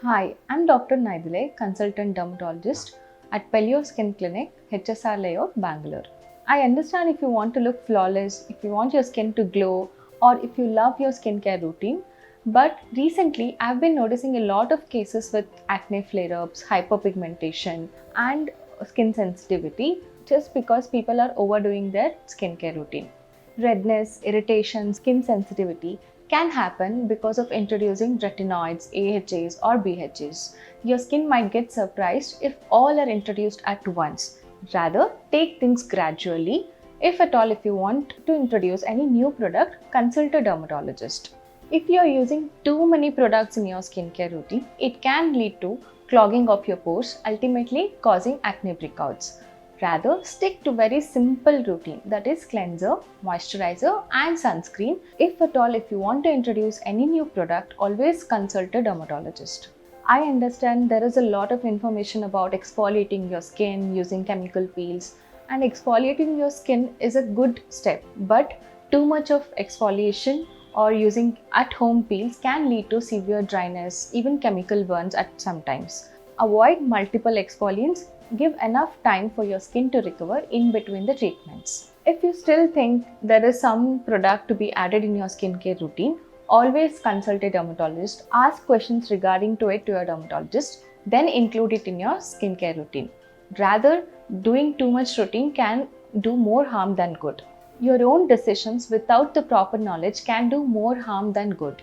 Hi, I'm Dr. Nydile, consultant dermatologist at Pelure Skin Clinic, HSR Layout, Bengaluru. I understand if you want to look flawless, if you want your skin to glow, or if you love your skincare routine. But recently, I've been noticing a lot of cases with acne flare-ups, hyperpigmentation, and skin sensitivity just because people are overdoing their skincare routine. Redness, irritation, skin sensitivity can happen because of introducing retinoids, AHAs, or BHAs. Your skin might get surprised if all are introduced at once. Rather, take things gradually. If at all, if you want to introduce any new product, consult a dermatologist. If you are using too many products in your skincare routine, it can lead to clogging of your pores, ultimately causing acne breakouts. Rather, stick to very simple routine, that is cleanser, moisturizer and sunscreen. If at all, if you want to introduce any new product, always consult a dermatologist. I understand there is a lot of information about exfoliating your skin using chemical peels, and exfoliating your skin is a good step, but too much of exfoliation or using at-home peels can lead to severe dryness, even chemical burns at some times. Avoid multiple exfoliants. Give enough time for your skin to recover in between the treatments. If you still think there is some product to be added in your skincare routine, always consult a dermatologist. Ask questions regarding to it to your dermatologist, then include it in your skincare routine. Rather, doing too much routine can do more harm than good. Your own decisions without the proper knowledge can do more harm than good.